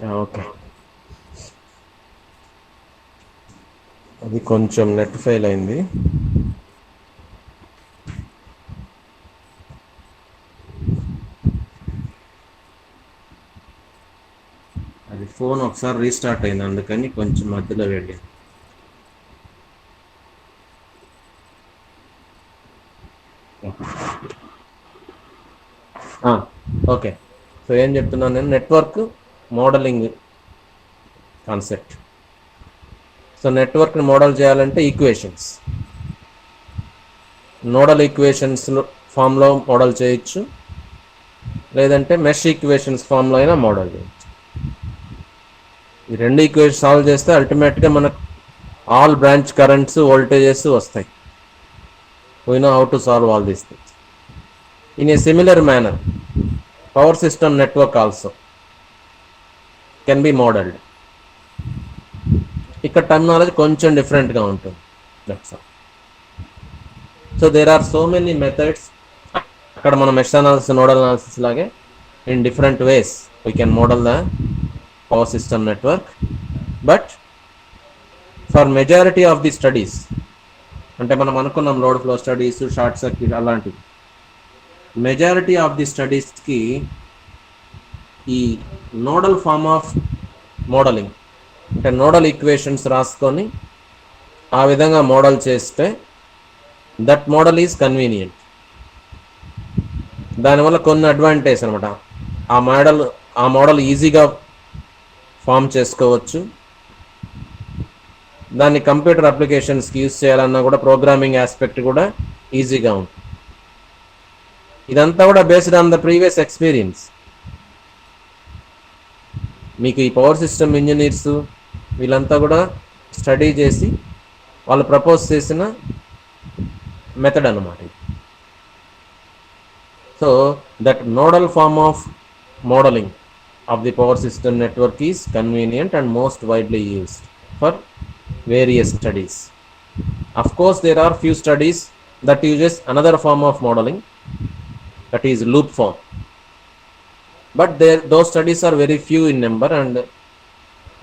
Okay. అది కొంచెం net fail అయింది. అది ఫోన్ ఒకసారి రీస్టార్ట్ అయింది, అందుకని కొంచెం మధ్యలో వెళ్ళింది. ఓకే. సో ఏం చెప్తున్నాను నేను, నెట్వర్క్ మోడలింగ్ కాన్సెప్ట్. సో నెట్వర్క్ని మోడల్ చేయాలంటే ఈక్వేషన్స్, నోడల్ ఈక్వేషన్స్ ఫామ్లో మోడల్ చేయొచ్చు, లేదంటే మెష్ ఈక్వేషన్స్ ఫామ్లో అయినా మోడల్ చేయొచ్చు. ఈ రెండు ఈక్వేషన్ సాల్వ్ చేస్తే అల్టిమేట్గా మనకు ఆల్ బ్రాంచ్ కరెంట్స్, వోల్టేజెస్ వస్తాయి. We know how to solve all these things. In a similar manner power system network also can be modelled. ఇక్కడ టర్మినాలజీ కొంచెం డిఫరెంట్గా ఉంటుంది. That's all. So there are so many methods. అక్కడ మనం mesh analysis, nodal analysis లాగే in different ways we can model the power system network. But for majority of the studies, అంటే మనం అనుకున్నాం load flow studies, short circuit అలాంటివి, majority of the స్టడీస్కి ఈ nodal form of modelling, అంటే nodal equations రాసుకొని ఆ విధంగా మోడల్ చేస్తే దట్ మోడల్ ఈజ్ కన్వీనియంట్. దానివల్ల కొన్ని అడ్వాంటేజ్ అనమాట. ఆ మోడల్ ఈజీగా ఫామ్ చేసుకోవచ్చు. దాన్ని కంప్యూటర్ అప్లికేషన్స్కి యూజ్ చేయాలన్నా కూడా ప్రోగ్రామింగ్ ఆస్పెక్ట్ కూడా ఈజీగా ఉంటుంది. ఇదంతా కూడా based on the previous experience. మీకు ఈ పవర్ సిస్టమ్ ఇంజనీర్స్ వీళ్ళంతా కూడా స్టడీ చేసి వాళ్ళు ప్రపోజ్ చేసిన మెథడ్ అన్నమాట. So that nodal form of modelling of the power system network is convenient and most widely used for various studies. Of course, there are few studies that uses another form of modeling, that is loop form. But those studies are very few in number and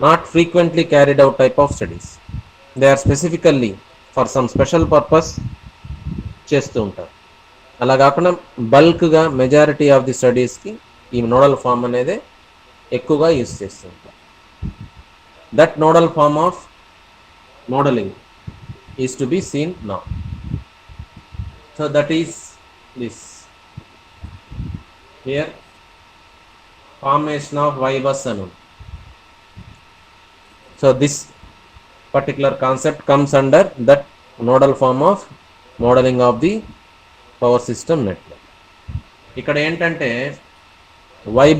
not frequently carried out type of studies. They are specifically for some special purpose చేస్తూ ఉంటారు. అలా కాకుండా బల్క్గా majority of the స్టడీస్కి ఈ nodal form అనేది ఎక్కువగా use చేస్తూ ఉంటారు. That nodal form of modelling is to be seen now. So that is this here formation of Y bus అని. So this particular concept comes under that nodal form of modelling of the power system network. ఇక్కడ ఏంటంటే Y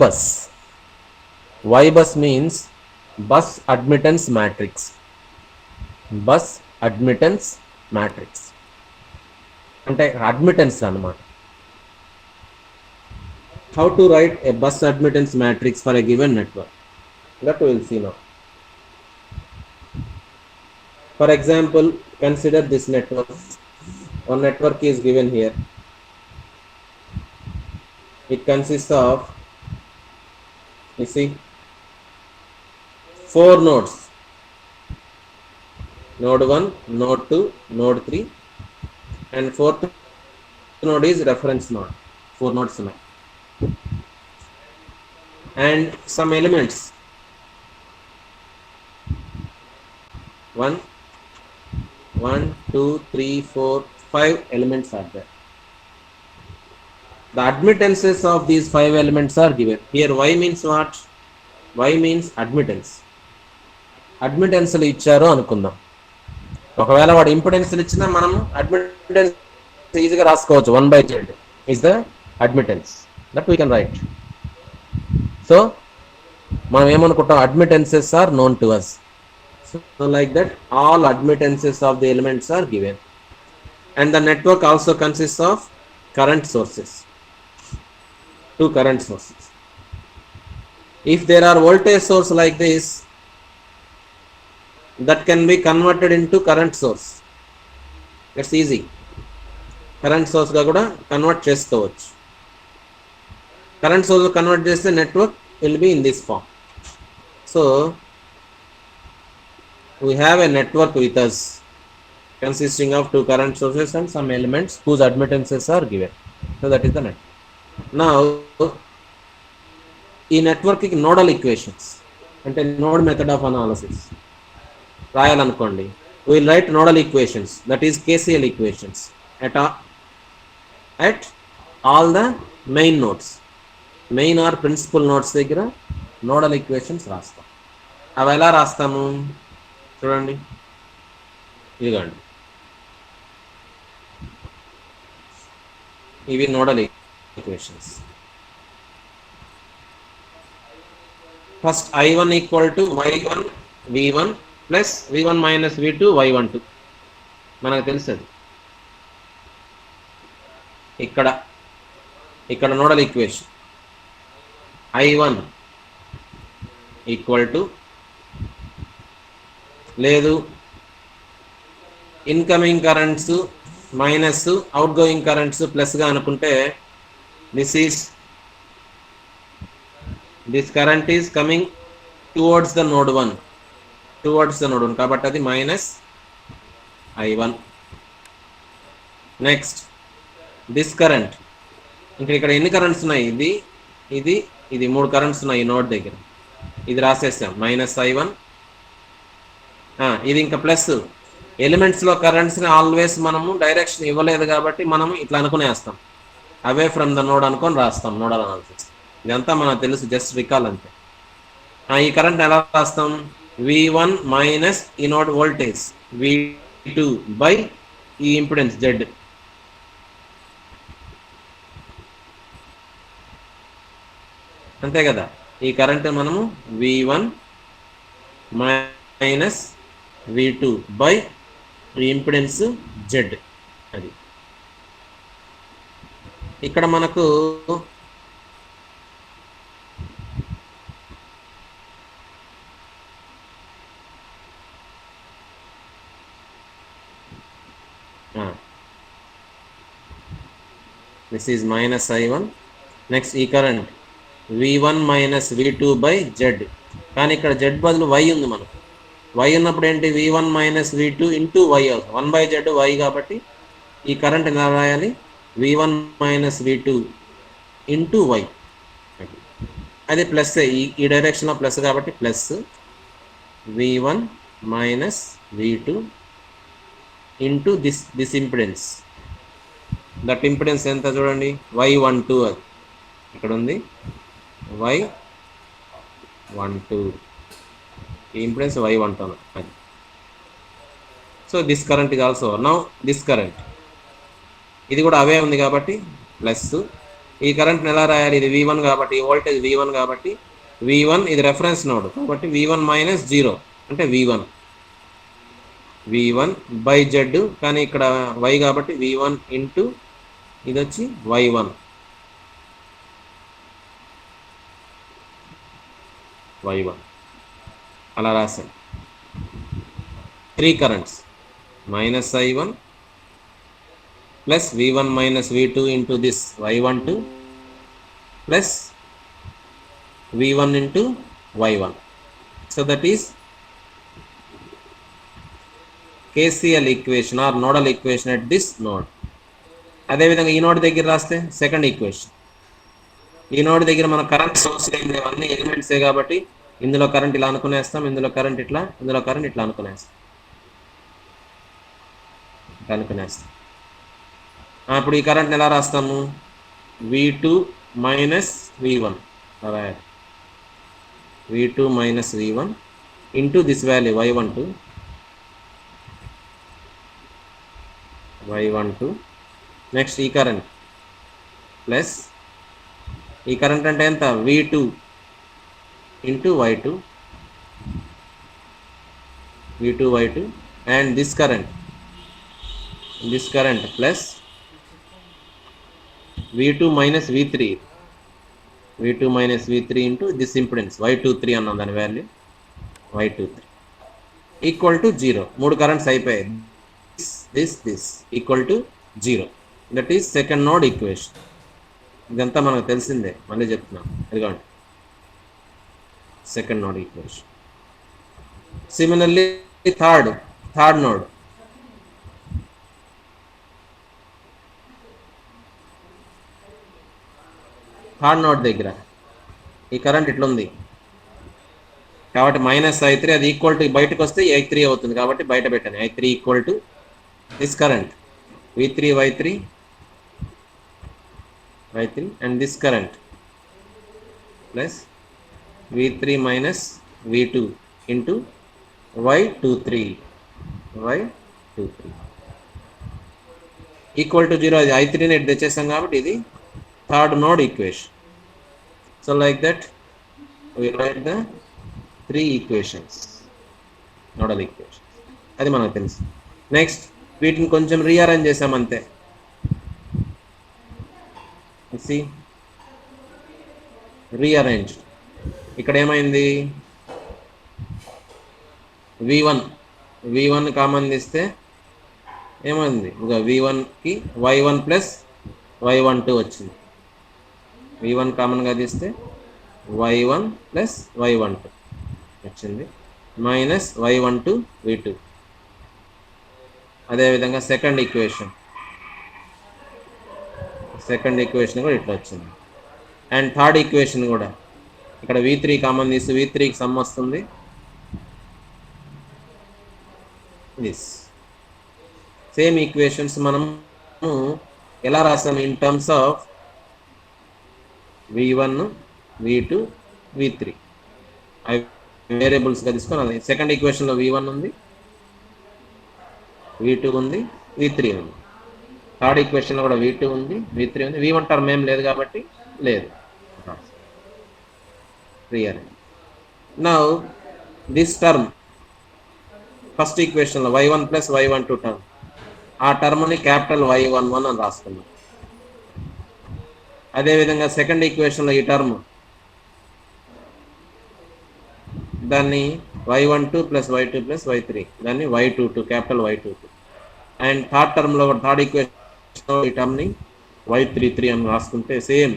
bus means bus admittance matrix. Bus admittance matrix అంటే admittance అన్నమాట. How to write a bus admittance matrix for a given network, that we will see now. For example, consider this network. One network is given here. It consists of, you see, 4 nodes. Node 1, node 2, node 3, and 4th node is reference node. 4 nodes now. And some elements. 1, 2, 3, 4, 5 elements are there. The admittances of these 5 elements are given. Here Y means what? Y means admittance. Admittance ఇచ్చారు అనుకుందాం. ఒకవేళ వాడు impedance ఇచ్చినా మనం admittance ఈజీగా రాసుకోవచ్చు. 1/z is the admittance that we can write. So మనం ఏమనుకుంటాం, admittances are known to us. So like that all admittances of the elements are given. And the network also consists of current sources. 2 current sources. If there are voltage source like this, that can be converted into current source. It's easy. Current source ga kuda convert chesukovachu. Current source convert cheste network will be in this form. So we have a network with us consisting of two current sources and some elements whose admittances are given. So that is the network. Now ఈ నెట్వర్క్కి nodal equations అంటే node method of analysis రాయాలనుకోండి, will write nodal equations, that is KCL equations at all the main nodes, main or principal nodes దగ్గర nodal equations రాస్తాం. అవి ఎలా రాస్తాము చూడండి, ఇదిగోండి, ఇవి nodal equations. First I1 equal to y1 v1 plus v1 minus v2 y12 మనకు తెలుస్తుంది. ఇక్కడ nodal equation I1 equal to, లేదు incoming currents minus outgoing currents ప్లస్గా అనుకుంటే this current is coming towards the node 1 కాబట్టి అది minus I1. Next this current, ఇక్కడ ఎన్ని కరెంట్స్ ఉన్నాయి, ఇది 3 కరెంట్స్ ఉన్నాయి ఈ నోడ్ దగ్గర, ఇది రాసేసాం మైనస్ I1. ఇది ఇంకా ప్లస్, ఎలిమెంట్స్లో కరెంట్స్ని ఆల్వేస్ మనము డైరెక్షన్ ఇవ్వలేదు కాబట్టి మనం ఇట్లా అనుకునేస్తాం, అవే ఫ్రమ్ ద నోడ్ అనుకొని రాస్తాం నోడల్ అనాలిసిస్. ఇదంతా మనకు తెలుసు, జస్ట్ రికాల్ అంతే. ఈ కరెంట్ ఎలా రాస్తాం, V1 మైనస్ ఈ నోడ్ వోల్టేజ్ V2 బై ఈ ఇంపిడెన్స్ Z. అంతే కదా, ఈ కరెంట్ మనము V1 మైనస్ V2 బై ఈ ఇంపిడెన్స్ Z. అది ఇక్కడ మనకు this is minus I1. Next ఈ current V1 minus V2 by Z, కానీ ఇక్కడ Z బదులు Y ఉంది మనకు. Y ఉన్నప్పుడు ఏంటి, V1 minus V2 into Y అవుతుంది, 1/Z Y కాబట్టి ఈ కరెంట్ ఎలా రాయాలి, V1 minus V2 into Y. అది ప్లస్, ఈ డైరెక్షన్లో ప్లస్ కాబట్టి plus V1 minus V2 into this impedance. That impedance ఎంత చూడండి, Y12, అది ఇక్కడ ఉంది Y12, ఈ ఇంపిడెన్స్ Y12 అది. So this current is also now this current, ఇది కూడా అవే ఉంది కాబట్టి ప్లస్. ఈ కరెంట్ని ఎలా రాయాలి, ఇది V1 కాబట్టి, ఈ వోల్టేజ్ V1 కాబట్టి V1 ఇది రెఫరెన్స్ నోడ్ కాబట్టి V1 మైనస్ 0 అంటే V1 బై Z, కానీ ఇక్కడ Y కాబట్టి V1 ఇంటూ ఇది వచ్చి Y1 అలా రాశాను. 3 currents minus I1 plus V1 minus V2 into this Y12 plus V1 into Y1. So that is KCL equation or nodal equation at this node. అదేవిధంగా ఈ node దగ్గర రాస్తే సెకండ్ ఈక్వేషన్, ఈ node దగ్గర మన కరెంట్ సోర్స్ అన్నీ ఎలిమెంట్సే కాబట్టి ఇందులో కరెంట్ ఇలా అనుకునేస్తాం, ఇందులో కరెంట్ ఇట్లా, ఇందులో కరెంట్ ఇట్లా అనుకునేస్తాం. అప్పుడు ఈ కరెంట్ని ఎలా రాస్తాము, V2 minus V1 V2 minus V1 into this value Y12. Next ఈ కరెంట్ ప్లస్ ఈ కరెంట్ అంటే ఎంత, V2 into Y2 and this current plus V2 minus V3 into this impedance Y23 అన్నాం, దాని value Y23 equal to 0. 3 currents అయిపోయాయి, this equal to 0. That is second node equation. ఇదంతా మనకు తెలిసిందే, మళ్ళీ చెప్తున్నాం, ఇదిగోండి second node equation. Similarly, third node. Third node దగ్గర ఈ కరెంట్ ఇట్లుంది కాబట్టి -I3 అది ఈక్వల్ టు బయటకు వస్తే I3 అవుతుంది కాబట్టి బయట పెట్టాను. I3 equal to this current V3 Y3 and this current plus V3 minus V2 into Y23 equal to 0. అది I3 ని తెచ్చేసాం కాబట్టి ఇది third node equation. So like that we write the 3 equations, nodal equation. అది మనకు తెలుసు. Next వీటిని కొంచెం rearrange చేసాం అంతే. see rearranged. ఇక్కడ ఏమైంది v1 కామన్ తీస్తే ఏమైంది ఇక v1 కి y1 ప్లస్ y12 వచ్చింది. v1 కామన్గా తీస్తే y1 ప్లస్ y12 వచ్చింది మైనస్ y12 v2. అదేవిధంగా సెకండ్ ఈక్వేషన్ కూడా ఇట్లా వచ్చింది. అండ్ థర్డ్ ఈక్వేషన్ కూడా ఇక్కడ v3 కామన్ తీసి v3కి సమ్ వస్తుంది. దిస్ సేమ్ ఈక్వేషన్స్ మనం ఎలా రాసాము in terms of v1 v2 v3 అవి వేరియబుల్స్గా తీసుకొని అది సెకండ్ ఈక్వేషన్లో v1 ఉంది, v2 ఉంది, v3 ఉంది. థర్డ్ ఈక్వేషన్లో కూడా v2 ఉంది, v3 ఉంది. v1 టర్మ్ ఏం లేదు కాబట్టి లేదు. Clear. Now this term first ఈక్వేషన్లో y1 ప్లస్ y12 టర్మ్, ఆ టర్మ్ని క్యాపిటల్ Y11 అని రాసుకున్నాం. అదేవిధంగా సెకండ్ ఈక్వేషన్లో ఈ టర్మ్ దాన్ని y12 plus y2 plus y3 దాన్ని y22 capital Y22. And third టర్మ్లో థర్డ్ ఈక్వేషన్ ఈ టర్మ్ని y33 అని రాసుకుంటే సేమ్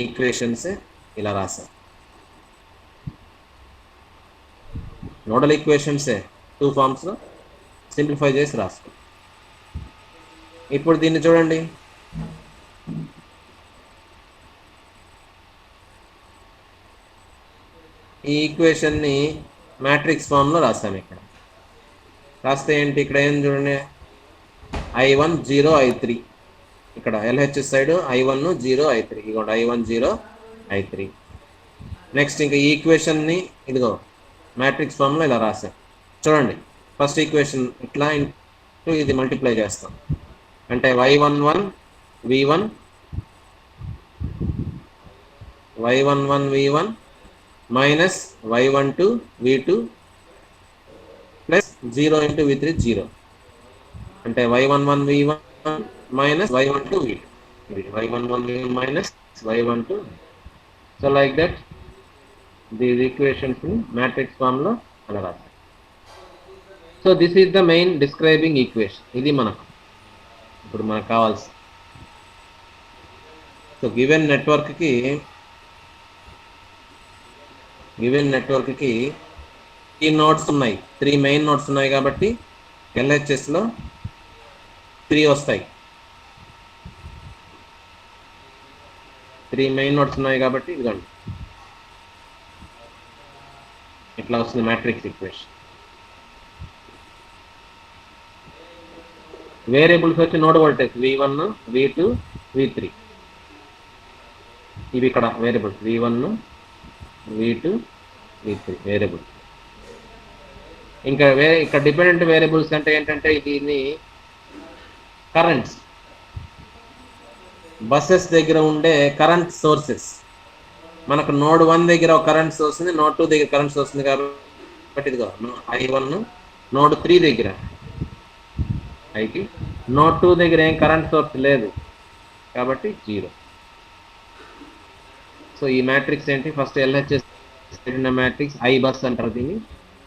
ఈక్వేషన్సే ఇలా రాశారు. నోడల్ ఈక్వేషన్సే 2 ఫార్మ్స్లో సింప్లిఫై చేసి రాసుకో. ఇప్పుడు దీన్ని చూడండి. ఈ ఈక్వేషన్ని మ్యాట్రిక్స్ ఫామ్లో రాస్తాను. ఇక్కడ రాస్తే ఏంటి ఇక్కడ ఏం చూడండి I1 0 I3 ఇక్కడ LHS సైడ్ I1 0 I3 ఇదిగోండి I1 0 I3. నెక్స్ట్ ఇంకా ఈ ఈక్వేషన్ని ఇదిగో మ్యాట్రిక్స్ ఫామ్లో ఇలా రాశాను. చూడండి ఫస్ట్ ఈక్వేషన్ ఇట్లా ఇంటూ ఇది మల్టిప్లై చేస్తాం అంటే y11 v1 minus y12 v2 plus 0 into v3 0 అంటే y11 v1 minus y12 v2 y11 v1 minus y12. So like that these equations matrix ఫామ్లో అలా రాస్తాం. So this is the main describing equation. ఇది మనకు ఇప్పుడు మనకు కావాల్సి. సో గివెన్ నెట్వర్క్కి 3 నోడ్స్ ఉన్నాయి, 3 మెయిన్ నోడ్స్ ఉన్నాయి కాబట్టి LHSలో 3 వస్తాయి. 3 మెయిన్ నోడ్స్ ఉన్నాయి కాబట్టి ఇదిగోండి ఇట్లా వస్తుంది మ్యాట్రిక్స్ ఈక్వేషన్. వేరియబుల్స్ వచ్చి node voltage v1 v2 v3 ఇవి ఇక్కడ variables v1 v2 v3 variables. ఇంకా ఇక్కడ డిపెండెంట్ వేరియబుల్స్ అంటే ఏంటంటే దీన్ని కరెంట్స్ బస్సెస్ దగ్గర ఉండే కరెంట్ సోర్సెస్. మనకు నోడ్ 1 దగ్గర ఒక కరెంట్ సోర్స్ ఉంది, నోడ్ 2 దగ్గర కరెంట్ సోర్స్ ఉంది కాబట్టి ఇదిగో I1 నోడ్ 3 దగ్గర ఐకి నోడ్ 2 దగ్గర ఏం కరెంట్ సోర్స్ లేదు కాబట్టి 0. సో ఈ మ్యాట్రిక్స్ ఏంటి first LHS matrix I bus అంటారు దీన్ని.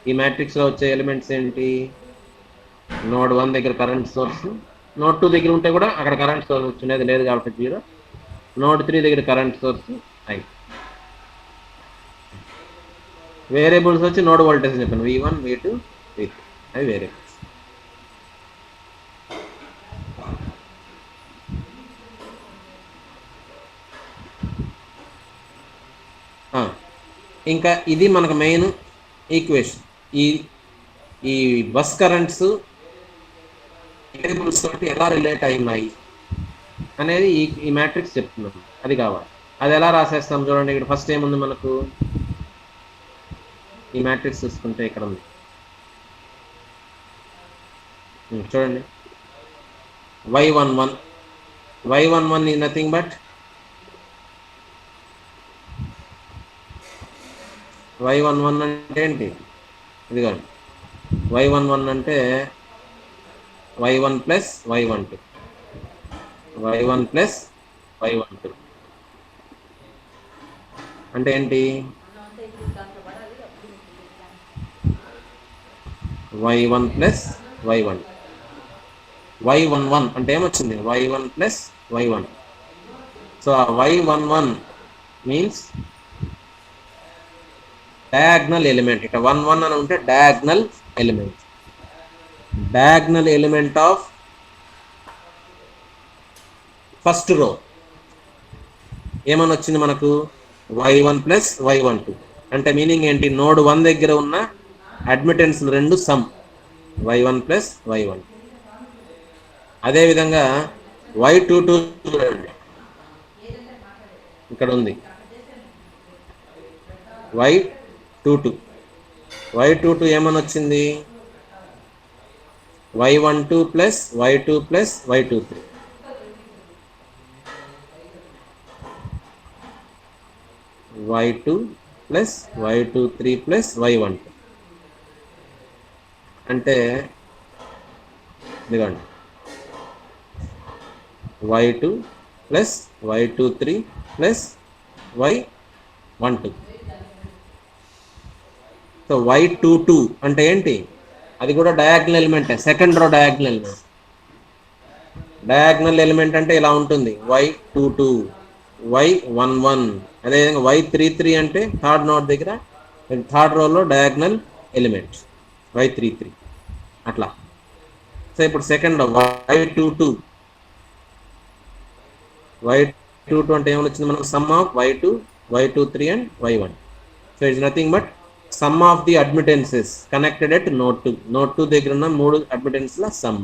ఈ మ్యాట్రిక్స్లో వచ్చే ఎలిమెంట్స్ ఏంటి నోడ్ 1 దగ్గర కరెంట్ సోర్స్, నోడ్ 2 దగ్గర ఉంటే కూడా అక్కడ కరెంట్ సోర్స్ వచ్చేది లేదు కాబట్టి 0, నోడ్ 3 దగ్గర కరెంట్ సోర్స్ I. వేరియబుల్స్ వచ్చి నోడ్ వోల్టేజ్ చెప్పాను, V1 V2 V3 అవి వేరియబుల్స్. ఇంకా ఇది మనకు మెయిన్ ఈక్వేషన్. ఈ ఈ బస్ కరెంట్స్ వేరియబుల్స్ తోటి ఎలా రిలేట్ అయినాయి అనేది ఈ మ్యాట్రిక్స్ చెప్తున్నాం. అది కావాలి. అది ఎలా రాసేస్తాం చూడండి. ఇక్కడ ఫస్ట్ ఏముంది మనకు, ఈ మ్యాట్రిక్స్ చూసుకుంటే ఇక్కడ ఉంది చూడండి. y11 is nothing but y11 అంటే ఏంటి, ఇదిగోండి y11 అంటే y1 plus y12 y1 plus y12 అంటే ఏంటి, y1 ప్లస్ y1. y11 అంటే ఏమొచ్చింది, y1 ప్లస్ y1. సో ఆ y11 మీన్స్ డయాగ్నల్ ఎలిమెంట్. ఇక 11 అని ఉంటే diagonal element, diagonal element of first row. ఏమని వచ్చింది మనకు, y1 ప్లస్ y12 అంటే మీనింగ్ ఏంటి, నోడ్ 1 దగ్గర ఉన్న అడ్మిటెన్స్ రెండు సమ్, y1 ప్లస్ y1. అదేవిధంగా y22 చూడండి, ఇక్కడ ఉంది y22 ఏమని వచ్చింది, y12 plus y2 plus y23. y2 plus y23 plus y12 అంటే ఇదిగోండి y2 plus y23 plus y12. So y22 అంటే ఏంటి, అది కూడా డయాగ్నల్ ఎలిమెంటే, second row diagonal element. Diagonal element అంటే ఇలా ఉంటుంది, y22 y11. అదేవిధంగా y33 అంటే థర్డ్ నోడ్ దగ్గర థర్డ్ రోలో డయాగ్నల్ ఎలిమెంట్ y33 అట్లా. సో ఇప్పుడు సెకండ్ y22 అంటే ఏమని వచ్చింది మనకు, sum of y2 y23 and y1. So it's nothing but sum of the admittances connected at node 2. Node 2 దగ్గర ఉన్న 3 అడ్మిటెన్స్ల సమ్.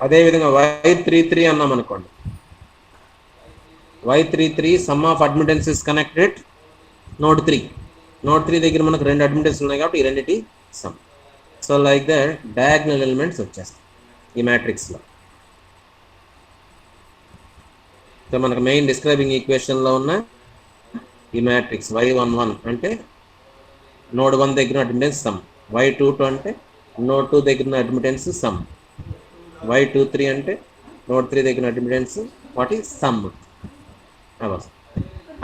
అదేవిధంగా y33 అన్నాం అనుకోండి, y33 sum of admittances connected node 3. Node 3 దగ్గర మనకు రెండు అడ్మిటెన్స్ ఉన్నాయి కాబట్టి ఈ రెండింటి sum. So like that diagonal elements వచ్చేస్తాయి ఈ మ్యాట్రిక్స్లో. సో మనకు మెయిన్ డిస్క్రైబింగ్ ఈక్వేషన్లో ఉన్న ఈ మ్యాట్రిక్స్ y11 అంటే నోడ్ 1 దగ్గర అడ్మిటెన్స్ సమ్, y22 అంటే నోడ్ 2 దగ్గర అడ్మిటెన్స్ సమ్, y23 అంటే నోడ్ 3 దగ్గర అడ్మిటెన్స్ వాటి సమ్.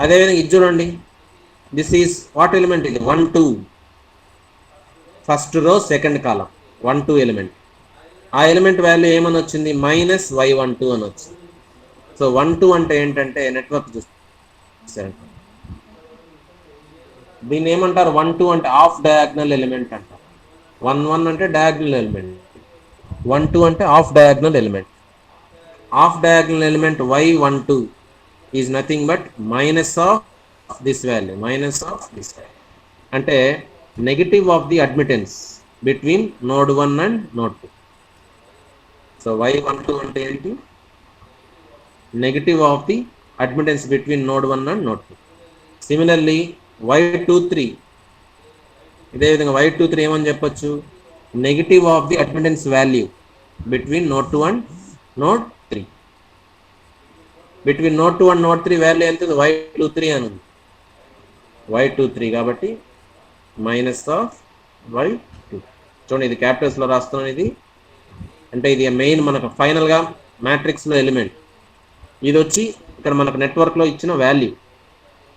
అదేవిధంగా ఇది చూడండి, దిస్ ఈజ్ వాట్ ఎలిమెంట్, ఇది 1 2 first row second column 1 2 element. ఆ ఎలిమెంట్ వాల్యూ ఏమని వచ్చింది, మైనస్ y12 అని వచ్చింది. సో 1 2 అంటే ఏంటంటే నెట్వర్క్ చూస్తారు, దీన్ని ఏమంటారు, 1 2 అంటే ఆఫ్ డయాగ్నల్ ఎలిమెంట్ అంటారు. 1 1 అంటే డయాగ్నల్ ఎలిమెంట్, 1 2 అంటే off diagonal element. Off diagonal element y12 is nothing but minus of this value, minus of this value అంటే negative of the admittance between node 1 and node 2. So y12 అంటే ఏంటి, negative of the admittance between node 1 and node 2. Similarly y23, ఇదే విధంగా y23 ఏమని చెప్పొచ్చు, negative of the admittance value between node 2 and node 3. Between node 2 and node 3 value ఎంత, y23 అని ఉంది, y23 కాబట్టి మైనస్ ఆఫ్ y2. చూడండి ఇది క్యాపిటల్స్లో రాస్తున్నాను, ఇది అంటే ఇది మెయిన్ మనకు ఫైనల్గా మ్యాట్రిక్స్లో ఎలిమెంట్. ఇది వచ్చి ఇక్కడ మనకు నెట్వర్క్లో ఇచ్చిన వాల్యూ,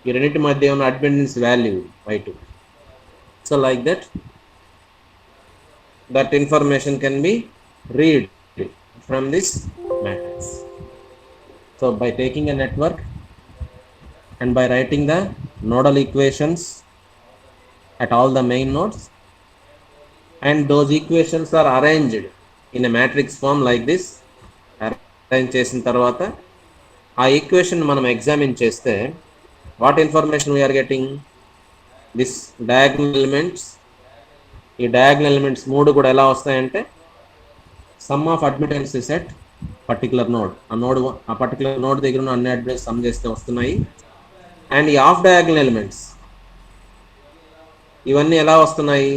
ఈ రెండింటి మధ్య ఉన్న admittance value y2. So like that information can be read from this matrix. So by taking a network and by writing the nodal equations at all the main nodes, and those equations are arranged in a matrix form like this. Arrange చేసిన తర్వాత ఆ equation మనం examine చేస్తే what information we are getting, this diagonal elements, ఈ diagonal elements మూడు కూడా ఎలా వస్తాయంటే sum of admittance set particular node, ఆ పర్టికులర్ నోడ్ దగ్గర ఉన్న అన్ని అడ్మిటెన్స్ సమ్ చేస్తే వస్తున్నాయి. అండ్ ఈ ఆఫ్ డయాగ్నల్ ఎలిమెంట్స్ ఇవన్నీ ఎలా వస్తున్నాయి,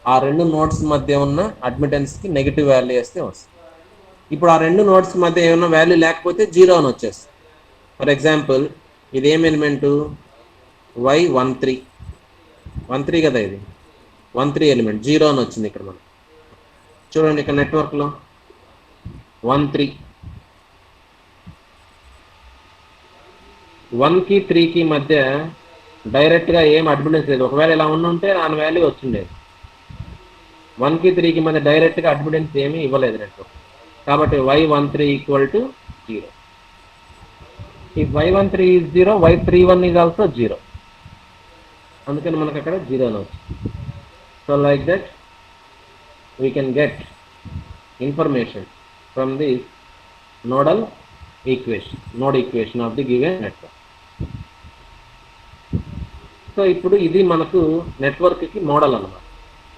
ఆ రెండు నోడ్స్ మధ్య ఉన్న అడ్మిటెన్స్కి నెగిటివ్ వాల్యూ వేస్తే వస్తుంది. ఇప్పుడు ఆ రెండు నోడ్స్ మధ్య ఏమన్నా వాల్యూ లేకపోతే జీరో అని వచ్చేస్తుంది. ఫర్ ఎగ్జాంపుల్ ఇది ఏం ఎలిమెంటు, y13 కదా, ఇది 13 ఎలిమెంట్, జీరో అని వచ్చింది ఇక్కడ మనం చూడండి. ఇక్కడ నెట్వర్క్లో 13, 1కి 3కి మధ్య డైరెక్ట్గా ఏం అడ్మిటెన్స్ లేదు. ఒకవేళ ఇలా ఉండుంటే దాని వాల్యూ వచ్చిండేది. 1కి 3కి మధ్య డైరెక్ట్గా అడ్మిటెన్స్ ఏమీ ఇవ్వలేదు నెట్వర్క్, కాబట్టి y13 equal to 0. If y13 is 0, y31 is also 0. అందుకని మనకు అక్కడ 0 అని వచ్చింది. So like that we can get information from this node equation of the given network. So ఇప్పుడు ఇది మనకు నెట్వర్క్కి మోడల్ అన్నమాట.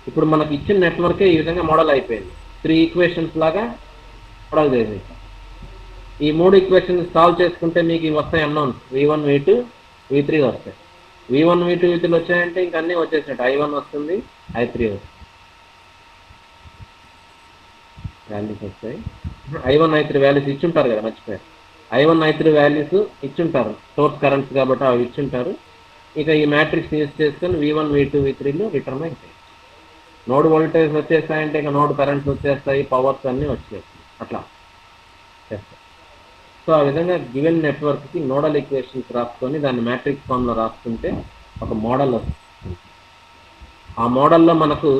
ఇప్పుడు మనకు ఇచ్చిన నెట్వర్కే ఈ విధంగా మోడల్ అయిపోయింది. 3 ఈక్వేషన్స్ లాగా మోడల్ చేసేది. ఈ 3 ఈక్వేషన్స్ సాల్వ్ చేసుకుంటే మీకు ఇవి వస్తాయి అన్నోన్స్, v1 v2 v3 వస్తాయి. v1 v2 v3 వచ్చాయంటే ఇంక అన్నీ వచ్చేసినట్టు. i1 వస్తుంది, i3 వస్తుంది, వాల్యూస్ వస్తాయి. i1 i3 వాల్యూస్ ఇచ్చుంటారు కదా, మర్చిపోయారు. i1 i3 values ఇచ్చుంటారు, source currents కాబట్టి అవి ఇచ్చుంటారు. ఇక ఈ మ్యాట్రిక్స్ యూజ్ చేసుకొని v1 v2 v3లో డిటర్మైన్ చేయాలి. నోడ్ వోల్టేజ్ వచ్చేస్తాయంటే ఇక నోడ్ కరెంట్స్ వచ్చేస్తాయి, పవర్స్ అన్నీ వచ్చేస్తాయి, అట్లా చేస్తాయి. సో ఆ విధంగా గివెన్ నెట్వర్క్కి నోడల్ ఈక్వేషన్స్ రాసుకొని దాన్ని మ్యాట్రిక్స్ ఫామ్లో రాసుకుంటే ఒక మోడల్ వస్తుంది. ఆ మోడల్లో మనకు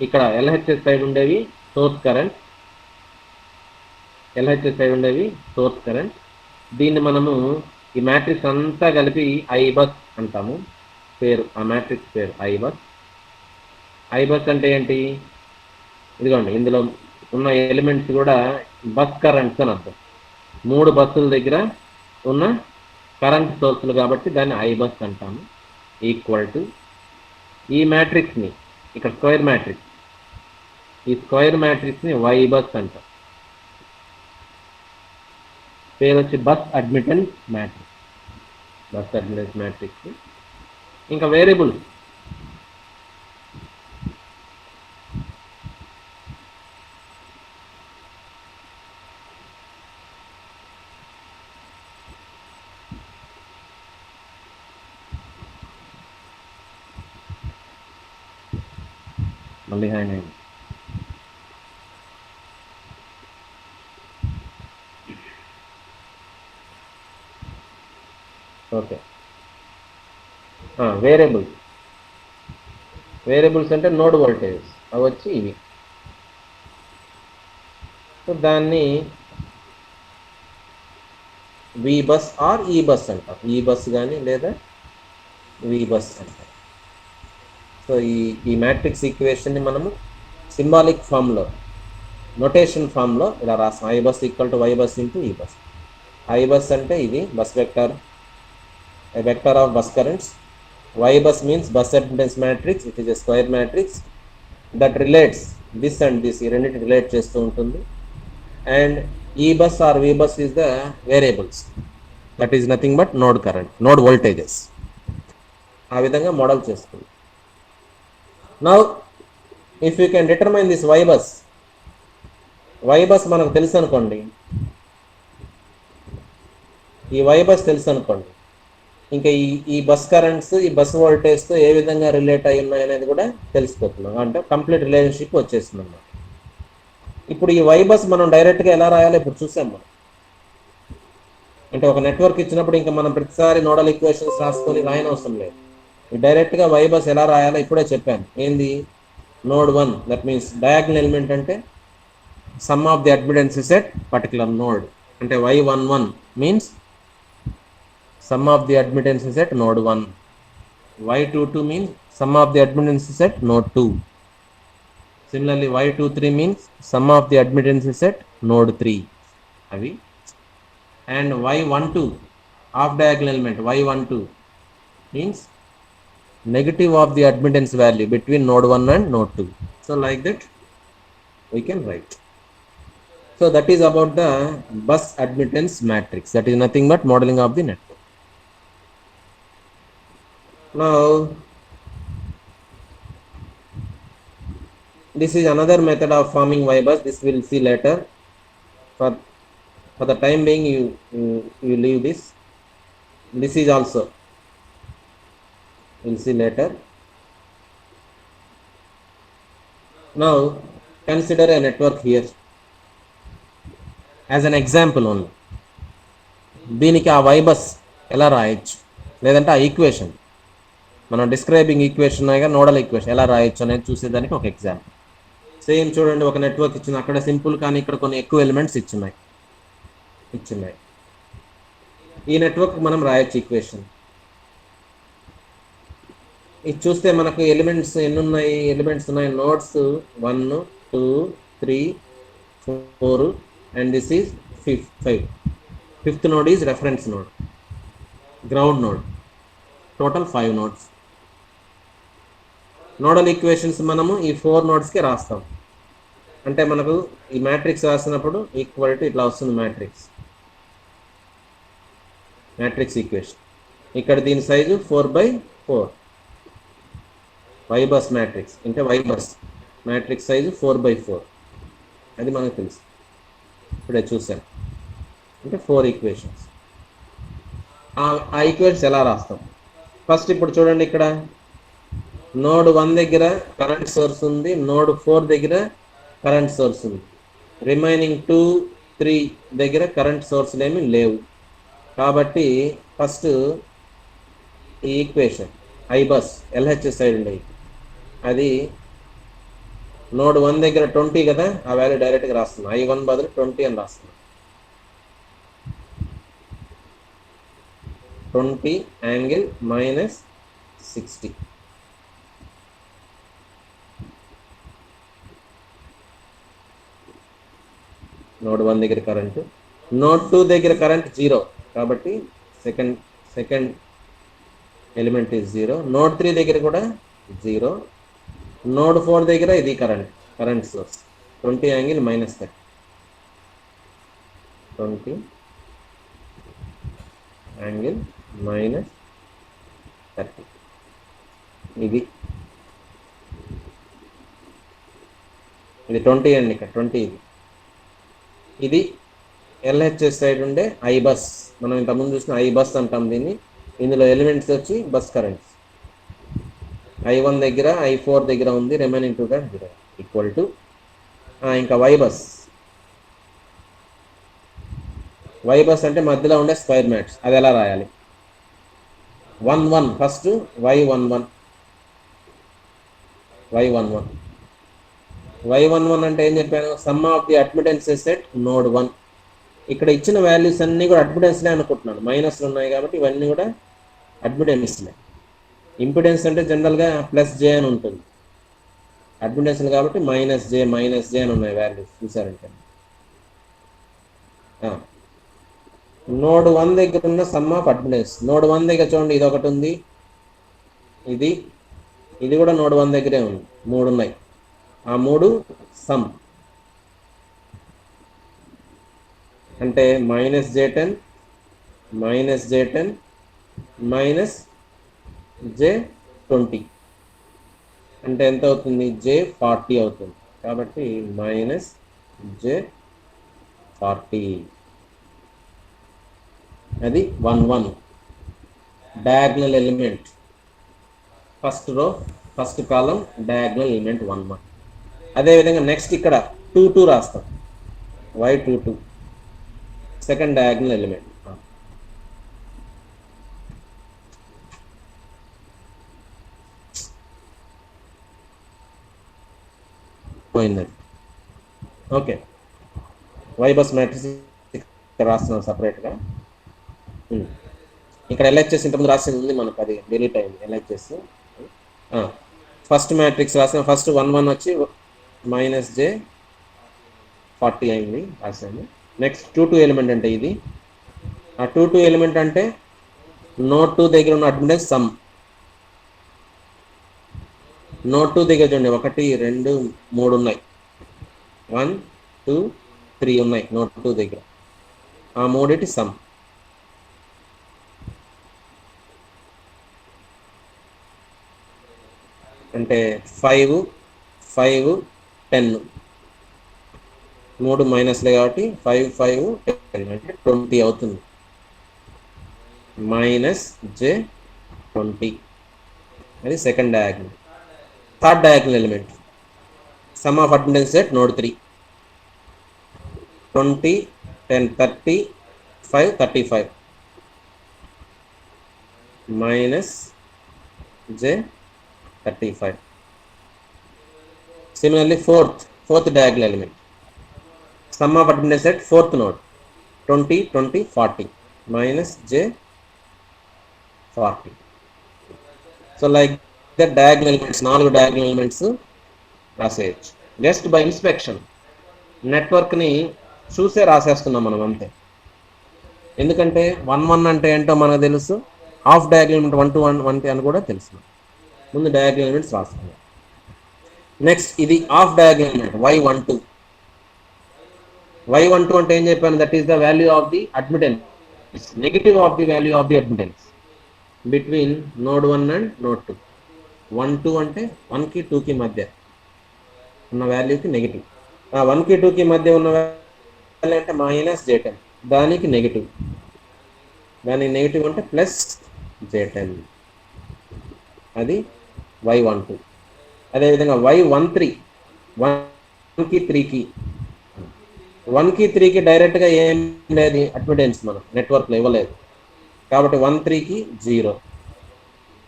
ఇక్కడ LHS సైడ్ ఉండేవి సోర్స్ కరెంట్, దీన్ని మనము ఈ మ్యాట్రిక్స్ అంతా కలిపి ఐబస్ అంటాము. పేరు, ఆ మ్యాట్రిక్స్ పేరు ఐబస్. ఐబస్ అంటే ఏంటి, ఇదిగోండి ఇందులో ఉన్న ఎలిమెంట్స్ కూడా బస్ కరెంట్స్ అని అర్థం. 3 బస్సుల దగ్గర ఉన్న కరెంట్ సోర్సులు కాబట్టి దాన్ని ఐబస్ అంటాము. ఈక్వల్ టు ఈ మ్యాట్రిక్స్ని, ఇక్కడ స్క్వేర్ మ్యాట్రిక్స్, ఈ స్క్వేర్ మ్యాట్రిక్స్ని వైబస్ అంటాం. పేరు వచ్చి బస్ అడ్మిటెన్స్ మ్యాట్రిక్స్. ఇంకా వేరియబుల్స్, మళ్ళీ హ్యాంగ్ అయింది. ఓకే, వేరియబుల్స్ అంటే నోడ్ వోల్టేజ్, అవి వచ్చి ఇవి. సో దాన్ని V bus or E bus అంటారు. ఈ బస్ కానీ లేదా వి బస్ అంటారు. సో ఈ మ్యాట్రిక్స్ ఈక్వేషన్ని మనము సింబాలిక్ ఫామ్లో, నొటేషన్ ఫామ్లో ఇలా రాస్తాం. I bus equal to Y bus into E bus. I bus అంటే ఇది bus vector, a vector of bus currents. Y bus means bus admittance matrix. It is a square matrix that relates this and this, ఈ రెండింటి relate చేస్తూ ఉంటుంది. And E bus or V bus is the variables, that is nothing but node current, node voltages. ఆ విధంగా model చేస్తుంది. Now if you can determine this Y bus మనకు తెలుసు అనుకోండి, ఈ Y bus తెలుసు అనుకోండి, ఇంకా ఈ బస్ కరెంట్స్ ఈ బస్ వోల్టేజ్తో ఏ విధంగా రిలేట్ అయి ఉన్నాయి అనేది కూడా తెలిసిపోతున్నాం. అంటే కంప్లీట్ రిలేషన్షిప్ వచ్చేస్తుంది అన్నమాట. ఇప్పుడు ఈ వై బస్ మనం డైరెక్ట్గా ఎలా రాయాలో ఇప్పుడు చూసాం మనం. అంటే ఒక నెట్వర్క్ ఇచ్చినప్పుడు ఇంకా మనం ప్రతిసారి నోడల్ ఈక్వేషన్స్ రాసుకొని రాయనవసరం లేదు. డైరెక్ట్గా వై బస్ ఎలా రాయాలో ఇప్పుడే చెప్పాను. ఏంది, node 1, that means diagonal element అంటే sum of the admittances at particular node. అంటే y11 means sum of the admittances at node 1. y22 means sum of the admittances at node 2. Similarly, y23 means sum of the admittances at node 3. Avi. And y12, half diagonal element y12 means negative of the admittance value between node 1 and node 2. So like that we can write. So that is about the bus admittance matrix. That is nothing but modeling of the network. Now this is another method of forming Y bus. This we'll see later. For the time being, you leave this. This is also we'll see later. Now consider a network here as an example only. దీనికి ఆ Y bus ఎలా రాయొచ్చు, లేదంటే ఆ equation మనం describing equation nodal equation ఎలా రాయొచ్చు అనేది చూసేదానికి ఒక ఎగ్జాంపుల్. సేమ్ చూడండి, ఒక నెట్వర్క్ ఇచ్చింది, అక్కడ సింపుల్ కానీ ఇక్కడ కొన్ని ఎక్కువ ఎలిమెంట్స్ ఇచ్చున్నాయి. ఈ నెట్వర్క్ మనం రాయొచ్చు ఈక్వేషన్. ఇది చూస్తే మనకు ఎలిమెంట్స్ ఎన్ని ఉన్నాయి? ఎలిమెంట్స్ ఉన్నాయి nodes 1 2 3 4 and this is 5. Fifth node is reference node, ground node. Total 5 nodes. Nodal equations మనము ఈ 4 నోడ్స్కి రాస్తాం. అంటే మనకు ఈ మ్యాట్రిక్స్ రాసినప్పుడు ఈక్వాలిటీ ఇట్లా వస్తుంది. మ్యాట్రిక్స్ ఈక్వేషన్ ఇక్కడ దీని సైజు 4/4. Y బస్ మ్యాట్రిక్స్ అంటే Y బస్ మ్యాట్రిక్స్ సైజు 4/4. అది మనకు తెలుసు, ఇప్పుడే చూసాం. అంటే 4 ఈక్వేషన్స్. ఆ ఈక్వేషన్స్ ఎలా రాస్తాం? ఫస్ట్ ఇప్పుడు చూడండి, ఇక్కడ నోడ్ 1 దగ్గర కరెంట్ సోర్స్ ఉంది, నోడ్ 4 దగ్గర కరెంట్ సోర్స్ ఉంది. రిమైనింగ్ 2 3 దగ్గర కరెంట్ సోర్స్లు ఏమి లేవు. కాబట్టి ఫస్ట్ ఈ equation I bus LHS side ఉండేది, అది నోడ్ 1 దగ్గర 20 కదా, ఆ వాల్యూ డైరెక్ట్గా రాస్తున్నాం. I1 బదులు 20 అని రాస్తున్నాం. 20 యాంగిల్ -60. నోడ్ 1 దగ్గర కరెంటు, నోడ్ 2 దగ్గర కరెంట్ 0 కాబట్టి సెకండ్ ఎలిమెంట్ ఈజ్ 0. నోడ్ 3 దగ్గర కూడా 0. నోడ్ 4 దగ్గర ఇది కరెంట్ సోర్స్ 20 యాంగిల్ -30. 20 యాంగిల్ -30. ఇది 20 అండి, ఇక్కడ 20. ఇది LHS సైడ్ ఉండే I బస్. మనం ఇంతకుముందు చూసిన I బస్ అంటాం దీన్ని. ఇందులో ఎలిమెంట్స్ వచ్చి బస్ కరెంట్స్ I1 దగ్గర I4 దగ్గర ఉంది, రిమైనింగ్ 2 0 ఈక్వల్ టు ఇంకా Y బస్. Y బస్ అంటే మధ్యలో ఉండే స్క్వేర్ మ్యాట్స్. అది ఎలా రాయాలి? 1 1 ఫస్ట్ Y11 అంటే ఏం చెప్పాను? Sum of the admittances set node 1. ఇక్కడ ఇచ్చిన వాల్యూస్ అన్నీ కూడా అడ్మిటెన్స్లే అనుకుంటున్నాను. మైనస్లు ఉన్నాయి కాబట్టి ఇవన్నీ కూడా అడ్మిటెన్స్లే. ఇంపిడెన్స్ అంటే జనరల్గా +J అని ఉంటుంది, అడ్మిటెన్స్లు కాబట్టి -J అని ఉన్నాయి వాల్యూస్. చూసారంటే నోడ్ 1 దగ్గర ఉన్న సమ్ ఆఫ్ అడ్మిటెన్స్. నోడ్ 1 దగ్గర చూడండి, ఇది ఒకటి ఉంది, ఇది కూడా నోడ్ 1 దగ్గరే ఉంది. 3 ఉన్నాయి. ఆ 3 సమ్ అంటే -J10 -J20 అంటే ఎంత అవుతుంది? J40 అవుతుంది. కాబట్టి -J40. అది 1 1 diagonal element. First row first కాలం డయాగ్నల్ ఎలిమెంట్ 1 1. అదేవిధంగా నెక్స్ట్ ఇక్కడ 2 2 రాస్తాం. Y22 second diagonal element. పోయిందండి. ఓకే, Y బస్ మ్యాట్రిక్స్ రాస్తున్నాం సపరేట్గా. ఇక్కడ LHS ఇంతకుముందు రాసింది ఉంది మనకు, అది డిలీట్ అయింది. LHS ఫస్ట్ మ్యాట్రిక్స్ రాసాను. ఫస్ట్ 1 1 వచ్చి -j40 అయింది రాసాను. నెక్స్ట్ 2 2 ఎలిమెంట్ అంటే ఇది. ఆ 2 2 ఎలిమెంట్ అంటే నోడ్ 2 దగ్గర ఉన్న అడ్మిటెన్స్ సమ్. నోడ్ 2 దగ్గర చూడండి 1 2 3 ఉన్నాయి. 1 2 3 ఉన్నాయి నోడ్ 2 దగ్గర. ఆ మూడిటి సమ్. అంటే 5 5 10 3 మైనస్లే కాబట్టి 5 5 10 అంటే 20 అవుతుంది. -j20 అది second diagonal. Third diagonal element some of admittance set node 3 20 10 30 5 35 -j35. Similarly, fourth diagonal element. Sum of addendum set fourth node 20 20 40 -j40. So like the diagonal elements, 4 diagonal elements రాసేయచ్చు just by inspection. నెట్వర్క్ని చూసే రాసేస్తున్నాం మనం అంతే. ఎందుకంటే 1 1 అంటే ఏంటో మనకు తెలుసు, హాఫ్ డయాగ్నల్ ఎలిమెంట్ 1 to 1 అని కూడా తెలుసు. ముందు డయాగ్నల్ ఎలిమెంట్స్ రాసుకున్నాం. నెక్స్ట్ ఇది half diagonal element y12. y12 అంటే ఏం చెప్పాను, that is the value of the admittance, negative of the value of the admittance between node 1 and node 2. 1 2 అంటే 1కి 2కి మధ్య ఉన్న వాల్యూకి నెగిటివ్. 1కి 2కి మధ్య ఉన్న వాల్యూ అంటే -j10, దానికి నెగిటివ్. దానికి నెగిటివ్ అంటే +j10, అది y12. అదేవిధంగా y13 1కి 3కి 1కి 3కి డైరెక్ట్గా ఏం లేదు అడ్మిటెన్స్ మనం నెట్వర్క్లో ఇవ్వలేదు కాబట్టి 13కి 0,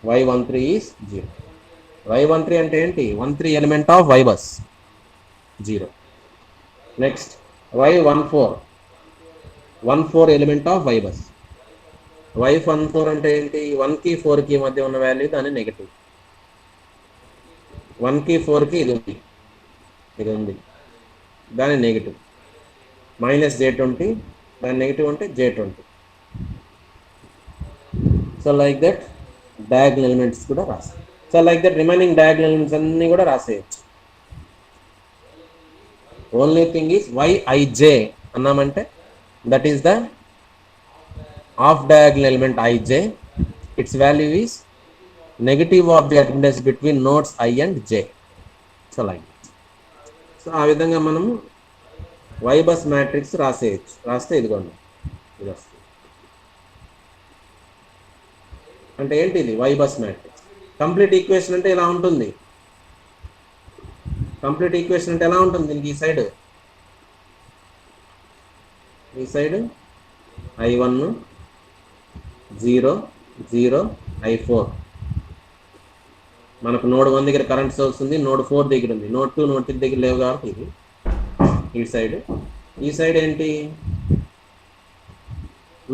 y13 ఈజ్ 0. y13 అంటే ఏంటి, 13 element of y bus 0. Next y14 element of y bus. y14 అంటే ఏంటి, 1కి 4కి మధ్య ఉన్న వాల్యూ దాని నెగిటివ్. 1కి 4కి ఇది ఉంది దాని నెగిటివ్, -j20, దాని నెగిటివ్ అంటే j20. So like that diagonal elements కూడా రాస్తాయి. So like that remaining diagonal elements అన్నీ కూడా రాసేయచ్చు. ఓన్లీ థింగ్ ఈజ్ yij అన్నామంటే that is the off diagonal element ij. Its value is negative of the admittance between nodes i and j. So like so ఆ విధంగా మనము y bus matrix రాసేయచ్చు. రాస్తే ఇదిగోండి ఇది వస్తుంది. అంటే ఏంటి ఇది y bus matrix. Complete equation అంటే ఇలా ఉంటుంది. కంప్లీట్ ఈక్వేషన్ అంటే ఎలా ఉంటుంది, దీనికి ఈ సైడ్ i1 0 0 i4. మనకు నోడ్ 1 దగ్గర కరెంట్ సోర్స్ ఉంది, నోడ్ 4 దగ్గర ఉంది, నోడ్ 2 నోడ్ 3 దగ్గర లేవు కాబట్టి ఇది ఈ సైడ్ ఏంటి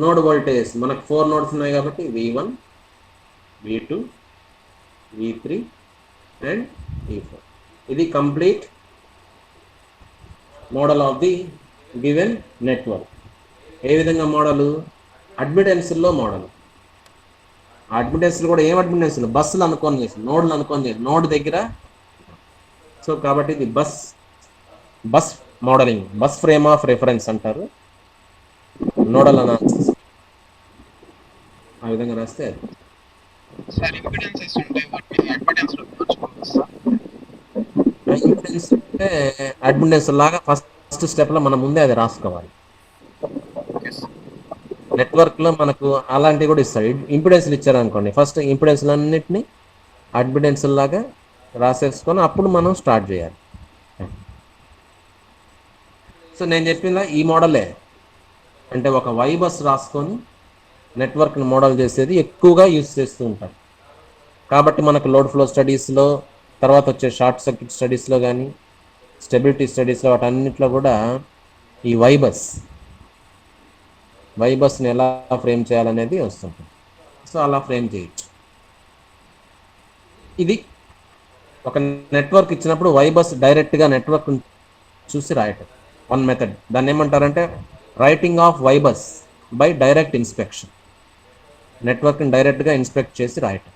నోడ్ వోల్టేజ్. మనకు 4 నోడ్స్ ఉన్నాయి కాబట్టి v1 v2 v3 and v4. ఇది complete model of the given network. ఏ విధంగా మోడల్, అడ్మిటెన్స్లో మోడల్. అడ్మిటెన్స్లు కూడా ఏం అడ్మిటెన్స్లు, బస్సులు అనుకోని చేసి, నోడ్లు అనుకోని చేసి, నోడ్ దగ్గర. సో కాబట్టి ఇది bus modelling, bus frame of reference అంటారు, నోడల్ అనాలిసిస్. ఆ విధంగా రాస్తే ఇంపిడెన్స్ అంటే అడ్మిటెన్స్ లాగా ఫస్ట్ స్టెప్లో మనం ముందే అది రాసుకోవాలి. నెట్వర్క్లో మనకు అలాంటివి కూడా ఇస్తాడు. ఇంపిడెన్స్లు ఇచ్చారనుకోండి, ఫస్ట్ ఇంపిడెన్స్లు అన్నింటినీ అడ్మిటెన్స్ లాగా రాసేసుకొని అప్పుడు మనం స్టార్ట్ చేయాలి. సో నేను చెప్పిన ఈ మోడలే అంటే ఒక వై బస్ రాసుకొని నెట్వర్క్ని మోడల్ చేసేది ఎక్కువగా యూజ్ చేస్తూ ఉంటారు. కాబట్టి మనకు లోడ్ ఫ్లో స్టడీస్లో, తర్వాత వచ్చే షార్ట్ సర్క్యూట్ స్టడీస్లో కానీ, స్టెబిలిటీ స్టడీస్లో, వాటన్నిటిలో కూడా ఈ వై బస్ని ఎలా ఫ్రేమ్ చేయాలనేది వస్తుంటుంది. సో అలా ఫ్రేమ్ చేయొచ్చు. ఇది ఒక నెట్వర్క్ ఇచ్చినప్పుడు వై బస్ డైరెక్ట్గా నెట్వర్క్ చూసి రాయటం వన్ మెథడ్. దాన్ని ఏమంటారంటే writing of Y bus by direct inspection. నెట్వర్క్ని డైరెక్ట్గా ఇన్స్పెక్ట్ చేసి రాయటం.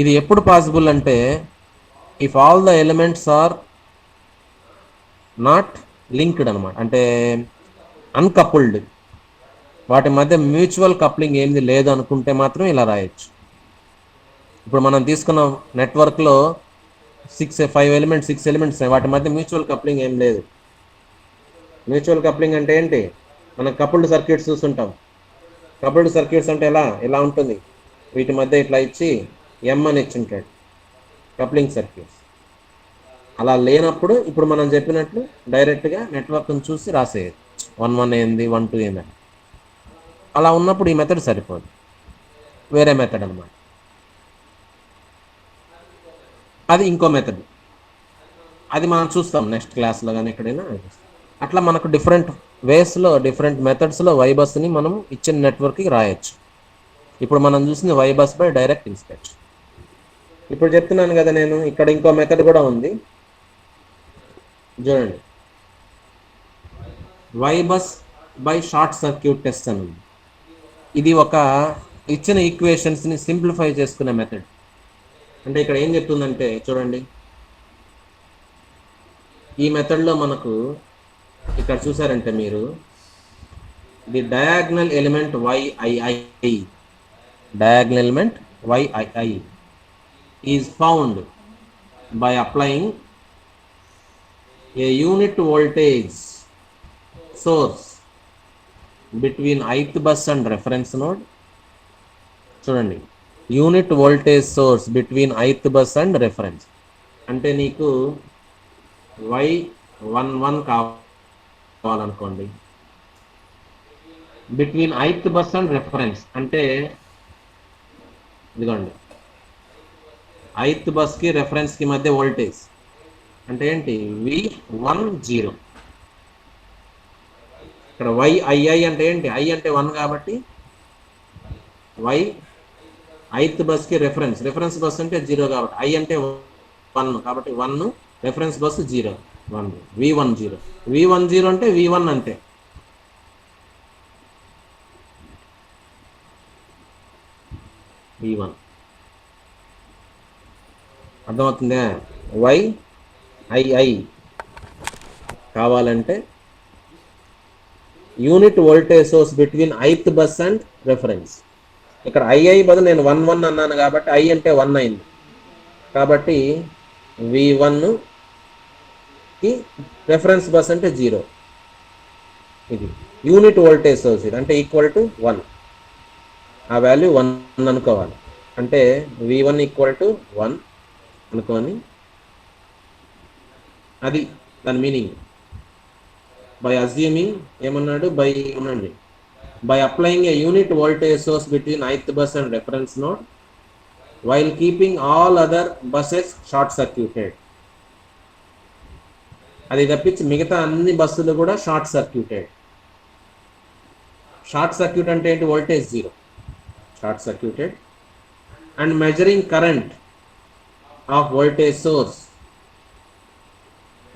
ఇది ఎప్పుడు పాసిబుల్ అంటే if all the elements are not linked అనమాట, అంటే అన్కపుల్డ్, వాటి మధ్య మ్యూచువల్ కప్లింగ్ ఏంది లేదు అనుకుంటే మాత్రం ఇలా రాయొచ్చు. ఇప్పుడు మనం తీసుకున్న నెట్వర్క్లో 5 ఎలిమెంట్స్ 6 ఎలిమెంట్స్ వాటి మధ్య మ్యూచువల్ కప్లింగ్ ఏం లేదు. మ్యూచువల్ కప్లింగ్ అంటే ఏంటి? మనం కపుల్డ్ సర్క్యూట్స్ చూస్తుంటాం. కపుల్డ్ సర్క్యూట్స్ అంటే ఎలా ఉంటుంది? వీటి మధ్య ఇట్లా ఇచ్చి ఎం అని ఇచ్చింటాడు కప్లింగ్ సర్క్యూట్స్. అలా లేనప్పుడు ఇప్పుడు మనం చెప్పినట్లు డైరెక్ట్గా నెట్వర్క్ని చూసి రాసేయచ్చు 1 ఏంది 1 ఏంది. అలా ఉన్నప్పుడు ఈ మెథడ్ సరిపోదు, వేరే మెథడ్ అనమాట. అది ఇంకో మెథడ్, అది మనం చూస్తాం నెక్స్ట్ క్లాస్లో కానీ ఎక్కడైనా. అట్లా మనకు డిఫరెంట్ వేస్లో డిఫరెంట్ మెథడ్స్లో వైబస్ని మనం ఇచ్చిన నెట్వర్క్కి రాయొచ్చు. ఇప్పుడు మనం చూసింది వైబస్ బై డైరెక్ట్ ఇన్స్పెక్షన్. ఇప్పుడు చెప్తున్నాను కదా నేను, ఇక్కడ ఇంకో మెథడ్ కూడా ఉంది చూడండి. వైబస్ బై షార్ట్ సర్క్యూట్ టెస్ట్ అని ఉంది. ఇది ఒక ఇచ్చిన ఈక్వేషన్స్ని సింప్లిఫై చేసుకునే మెథడ్. అంటే ఇక్కడ ఏం చెప్తుందంటే చూడండి, ఈ మెథడ్లో మనకు ఇక్కడ చూసారంటే మీరు the diagonal element YII, diagonal element YII is found by applying a unit voltage source between ith bus and reference node. చూడండి, unit voltage source between ith bus and reference అంటే నీకు Y11 కావాలనుకోండి, between ith bus and reference అంటే ఇదిగోండి ith బస్కి రెఫరెన్స్కి మధ్య voltage అంటే ఏంటి? V10. ఇక్కడ YII అంటే ఏంటి? I అంటే 1 కాబట్టి Y ith బస్కి రెఫరెన్స్ బస్ అంటే 0 కాబట్టి I అంటే 1 కాబట్టి 1, రెఫరెన్స్ బస్ 0 1 V10 అంటే V1 అంతే. V1 అర్థమవుతుందా? YII కావాలంటే unit voltage source between ith bus and reference. ఇక్కడ II బదులు నేను 11 అన్నాను కాబట్టి I అంటే 1 అయింది కాబట్టి V1కి రెఫరెన్స్ బస్ అంటే 0. ఇది యూనిట్ వోల్టేజ్ సోర్స్ ఇది అంటే ఈక్వల్ టు 1. ఆ వాల్యూ 1 అనుకోవాలి. అంటే V1 ఈక్వల్ టు 1 అనుకోని, అది దాని మీనింగ్. బై అజ్యూమింగ్ ఏమన్నాడు? By applying a unit voltage source between ith bus and reference node while keeping all other buses short circuited. అది తప్పించి మిగతా అన్ని బస్సులు కూడా షార్ట్ సర్క్యూటెడ్. షార్ట్ సర్క్యూట్ అంటే ఏంటి? Voltage 0, short circuited. And measuring current of voltage source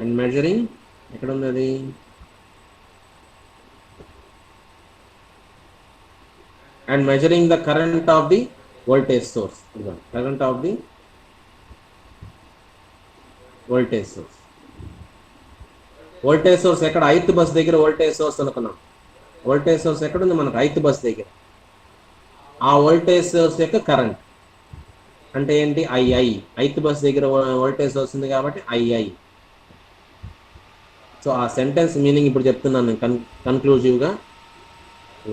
and measuring ఎక్కడ ఉంది అది? And measuring the current of the voltage source. Current of the voltage source. Voltage source ఎక్కడ? ith బస్ దగ్గర voltage source అనుకున్నాం. Voltage source ఎక్కడ ఉంది? మనకు ith bus దగ్గర. ఆ వోల్టేజ్ సోర్స్ యొక్క కరెంట్ అంటే ఏంటి? II. ith బస్ దగ్గర వోల్టేజ్ సోర్స్ ఉంది కాబట్టి II. సో ఆ సెంటెన్స్ మీనింగ్ ఇప్పుడు చెప్తున్నాను కన్క్లూజివ్గా.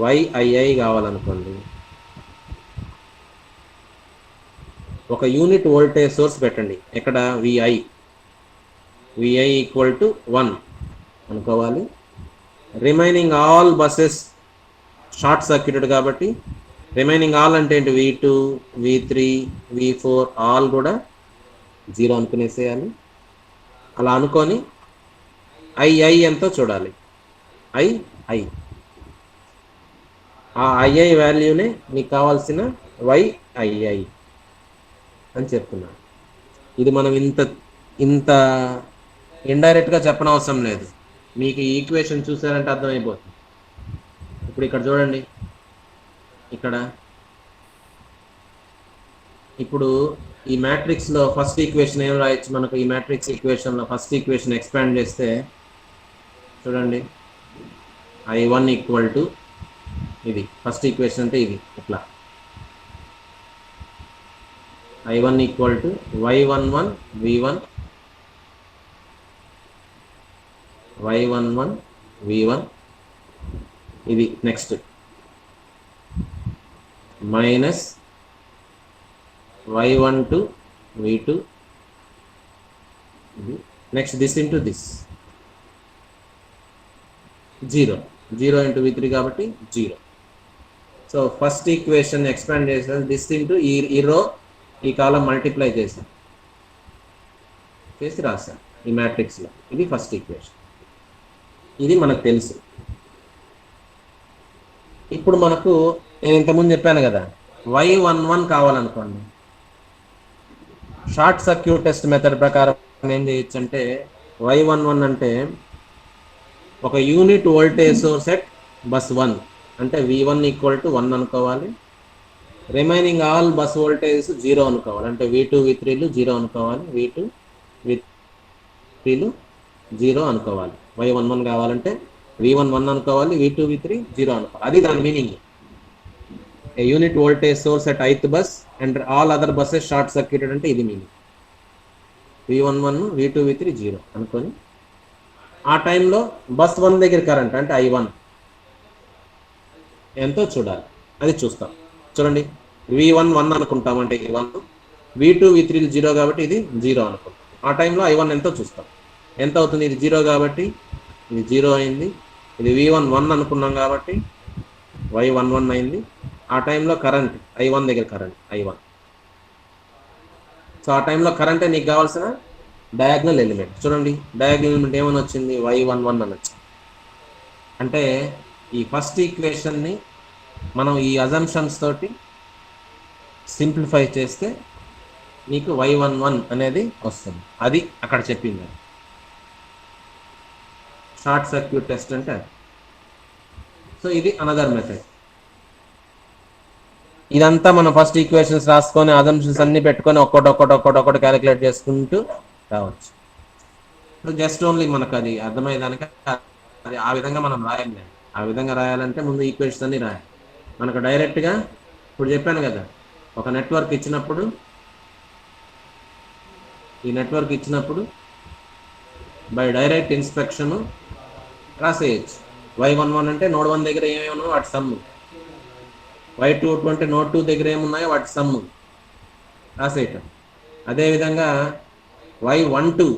YII కావాలనుకోండి, ఒక యూనిట్ వోల్టేజ్ సోర్స్ పెట్టండి. ఎక్కడ? VI ఈక్వల్ టు 1 అనుకోవాలి. Remaining all buses short circuited కాబట్టి రిమైనింగ్ ఆల్ అంటే ఏంటి? V2, V3, V4 ఆల్ కూడా 0 అనుకునేసేయాలి. అలా అనుకొని II ఎంతో చూడాలి. I ఆ II వాల్యూనే నీకు కావాల్సిన YII అని చెప్తున్నాను. ఇది మనం ఇంత ఇంత ఇండైరెక్ట్గా చెప్పనవసరం లేదు, మీకు ఈ ఈక్వేషన్ చూసారంటే అర్థమైపోతుంది. ఇప్పుడు ఇక్కడ చూడండి, ఇక్కడ ఇప్పుడు ఈ మ్యాట్రిక్స్లో ఫస్ట్ ఈక్వేషన్ ఏం రాయొచ్చు మనకు? ఈ మ్యాట్రిక్స్ ఈక్వేషన్లో ఫస్ట్ ఈక్వేషన్ ఎక్స్పాండ్ చేస్తే చూడండి, I1 ఈక్వల్ టు ఇది ఫస్ట్ ఈక్వేషన్ అంటే ఇది ఇట్లా, I1 equal to y11 v1 y11 v1 ఇది నెక్స్ట్ మైనస్ y12 v2 ఇది next this into this 0 0 into v3 కాబట్టి 0. సో ఫస్ట్ ఈక్వేషన్ ఎక్స్పాండ్ చేసాను, దిస్ ఇంటూ ఈ రో ఈ కాలం మల్టిప్లై చేసి రాశాను ఈ మ్యాట్రిక్స్లో. ఇది ఫస్ట్ ఈక్వేషన్, ఇది మనకు తెలుసు. ఇప్పుడు మనకు నేను ఇంతకుముందు చెప్పాను కదా, y11 కావాలనుకోండి, షార్ట్ సర్క్యూట్ టెస్ట్ మెథడ్ ప్రకారం ఏం చేయొచ్చు అంటే, y11 అంటే ఒక unit voltage source at bus 1 అంటే v1 ఈక్వల్ టు 1 అనుకోవాలి, రిమైనింగ్ ఆల్ బస్ వోల్టేజ్ 0 అనుకోవాలి, అంటే v2 v3లు 0 అనుకోవాలి, v2 v3లు 0 అనుకోవాలి. y11 కావాలంటే v1 1 అనుకోవాలి, v2 v3 0 అనుకోవాలి. అది దాని meaning. A unit voltage source at ith bus and all other buses short circuited అంటే ఇది మీనింగ్. v11 v2 v3 0 అనుకొని ఆ టైంలో బస్ 1 దగ్గర కరెంట్ అంటే I1 ఎంతో చూడాలి, అది చూస్తాం. చూడండి, v1 1 అనుకుంటాం అంటే ఇది 1, v2 v3 0 కాబట్టి ఇది 0 అనుకుంటాం. ఆ టైంలో I1 ఎంతో చూస్తాం, ఎంత అవుతుంది? ఇది 0 కాబట్టి ఇది 0 అయింది. ఇది v1 1 అనుకున్నాం కాబట్టి y11 అయింది. ఆ టైంలో కరెంట్ I1 దగ్గర కరెంట్ I1. సో ఆ టైంలో కరెంటే నీకు కావాల్సిన డయాగ్నల్ ఎలిమెంట్. చూడండి, డయాగ్నల్ ఎలిమెంట్ ఏమని వచ్చింది? y11 అని వచ్చింది. అంటే ఈ ఫస్ట్ ఈక్వేషన్ని మనం ఈ అజంప్షన్స్ తోటి సింప్లిఫై చేస్తే నీకు y11 అనేది వస్తుంది. అది అక్కడ చెప్పింది షార్ట్ సర్క్యూట్ టెస్ట్ అంటే. సో ఇది అనదర్ మెథడ్. ఇదంతా మనం ఫస్ట్ ఈక్వేషన్స్ రాసుకొని అజంప్షన్స్ అన్ని పెట్టుకొని ఒక్కొక్కటి క్యాలిక్యులేట్ చేసుకుంటూ రావచ్చు. జస్ట్ ఓన్లీ మనకు అది అర్థమయ్యేదానికి అది ఆ విధంగా మనం రాయాలి. ఆ విధంగా రాయాలంటే ముందు ఈక్వేషన్స్ అన్ని రాయాలి. మనకు డైరెక్ట్గా ఇప్పుడు చెప్పాను కదా, ఒక నెట్వర్క్ ఇచ్చినప్పుడు ఈ నెట్వర్క్ ఇచ్చినప్పుడు బై డైరెక్ట్ ఇన్స్పెక్షన్ రాసేయచ్చు. y11 అంటే నోడ్ 1 దగ్గర ఏమేమి ఉన్నాయో వాటి సమ్ము, y22 అంటే నోడ్ 2 దగ్గర ఏమున్నాయో వాటి సమ్ము రాసేయటం. అదేవిధంగా y12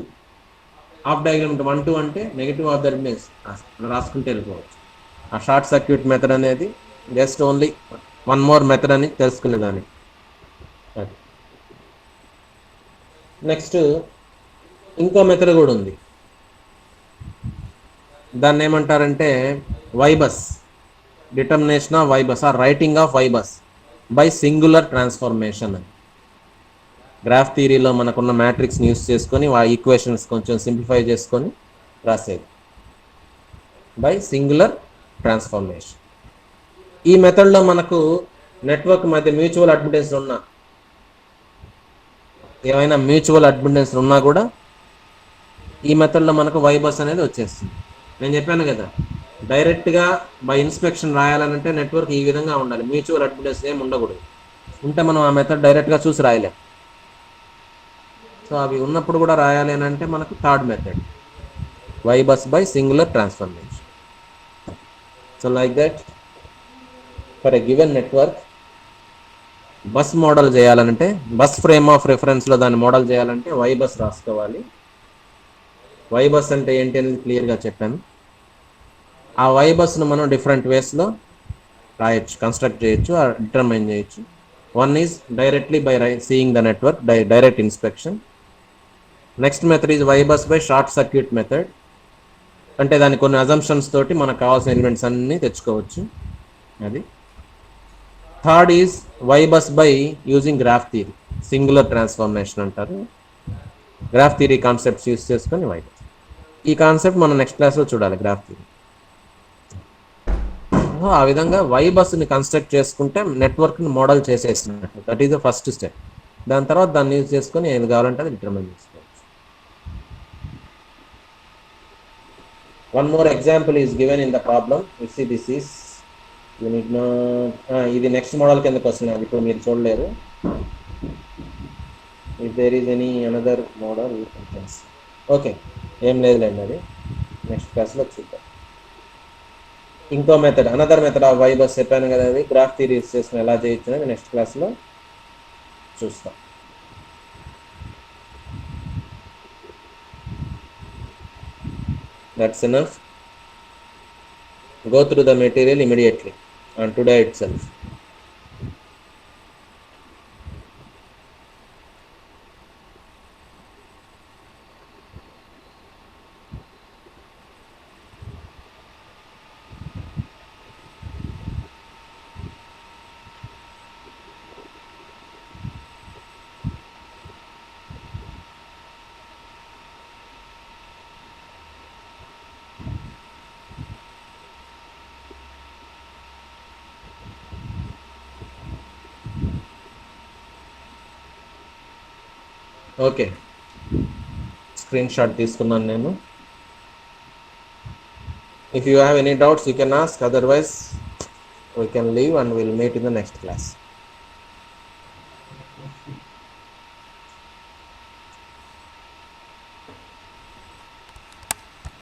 ఆఫ్ డయాగ్రామ్ 12 అంటే నెగిటివ్ ఆఫ్ ద ఇండెక్స్ రాసుకుంటే వెళ్ళిపోవచ్చు. ఆ షార్ట్ సర్క్యూట్ మెథడ్ అనేది just only one more method అని తెలుసుకునేదాన్ని. అది నెక్స్ట్ ఇంకో మెథడ్ కూడా ఉంది. దాన్ని ఏమంటారంటే Y bus, determination of Y bus or writing of Y bus by singular transformation. Graph థియరీలో మనకున్న మ్యాట్రిక్స్ని యూస్ చేసుకొని ఆ ఈక్వేషన్స్ కొంచెం సింప్లిఫై చేసుకొని రాసేది బై సింగులర్ ట్రాన్స్ఫర్మేషన్. ఈ మెథడ్లో మనకు నెట్వర్క్ మధ్య మ్యూచువల్ అడ్మిటెన్స్ ఉన్నా, ఏమైనా మ్యూచువల్ అడ్మిటెన్స్ ఉన్నా కూడా ఈ మెథడ్లో మనకు వైబస్ అనేది వచ్చేస్తుంది. నేను చెప్పాను కదా, డైరెక్ట్గా బై ఇన్స్పెక్షన్ రాయాలంటే నెట్వర్క్ ఈ విధంగా ఉండాలి, మ్యూచువల్ అడ్మిటెన్స్ ఏమి ఉండకూడదు. ఉంటే మనం ఆ మెథడ్ డైరెక్ట్గా చూసి రాయలేం. సో అవి ఉన్నప్పుడు కూడా రాయాలి అని అంటే మనకు third method, Y bus by singular transformation. So like that for a given network bus model చేయాలంటే, బస్ ఫ్రేమ్ ఆఫ్ రెఫరెన్స్లో దాన్ని మోడల్ చేయాలంటే వైబస్ రాసుకోవాలి. వైబస్ అంటే ఏంటి అనేది క్లియర్గా చెప్పాను. ఆ వైబస్ను మనం డిఫరెంట్ వేస్లో రాయొచ్చు, కన్స్ట్రక్ట్ చేయొచ్చు, డిటర్మైన్ చేయొచ్చు. One is directly by seeing the network, direct inspection. Next method is Y bus by short circuit method, అంటే దాని కొన్ని అజంప్షన్స్ తోటి మనకు కావాల్సిన ఎలిమెంట్స్ అన్నీ తెచ్చుకోవచ్చు. అది third is Y bus by using graph theory, singular transformation అంటారు. గ్రాఫ్ థియరీ కాన్సెప్ట్స్ యూస్ చేసుకొని వై బస్. ఈ కాన్సెప్ట్ మనం నెక్స్ట్ క్లాస్లో చూడాలి, గ్రాఫ్ థియరీ. ఆ విధంగా వై బస్ని కన్స్ట్రక్ట్ చేసుకుంటే నెట్వర్క్ని మోడల్ చేసేసినట్టు. That is the first step. దాని తర్వాత దాన్ని యూజ్ చేసుకొని ఏది కావాలంటే అది డిటర్మిన్ చేసుకోవచ్చు. One more example is given in the problem. This is unit ఇది నెక్స్ట్ మోడల్ కిందకి వస్తుంది, అది ఇప్పుడు మీరు చూడలేరు. If there is any another model okay, ఏం లేదులేండి, అది నెక్స్ట్ క్లాస్లో చూద్దాం. ఇంకో method, another method of Y bus చెప్పాను కదా, అది గ్రాఫ్ థియరీ యూస్ చేసుకుని ఎలా చేయొచ్చు అనేది నెక్స్ట్ క్లాస్లో చూస్తాం. That's enough. Go through the material immediately and today itself. Okay, screen shot తీసుకున్నాను నేను. If you have any doubts, you can ask. Otherwise, we can leave and we'll meet in the next class.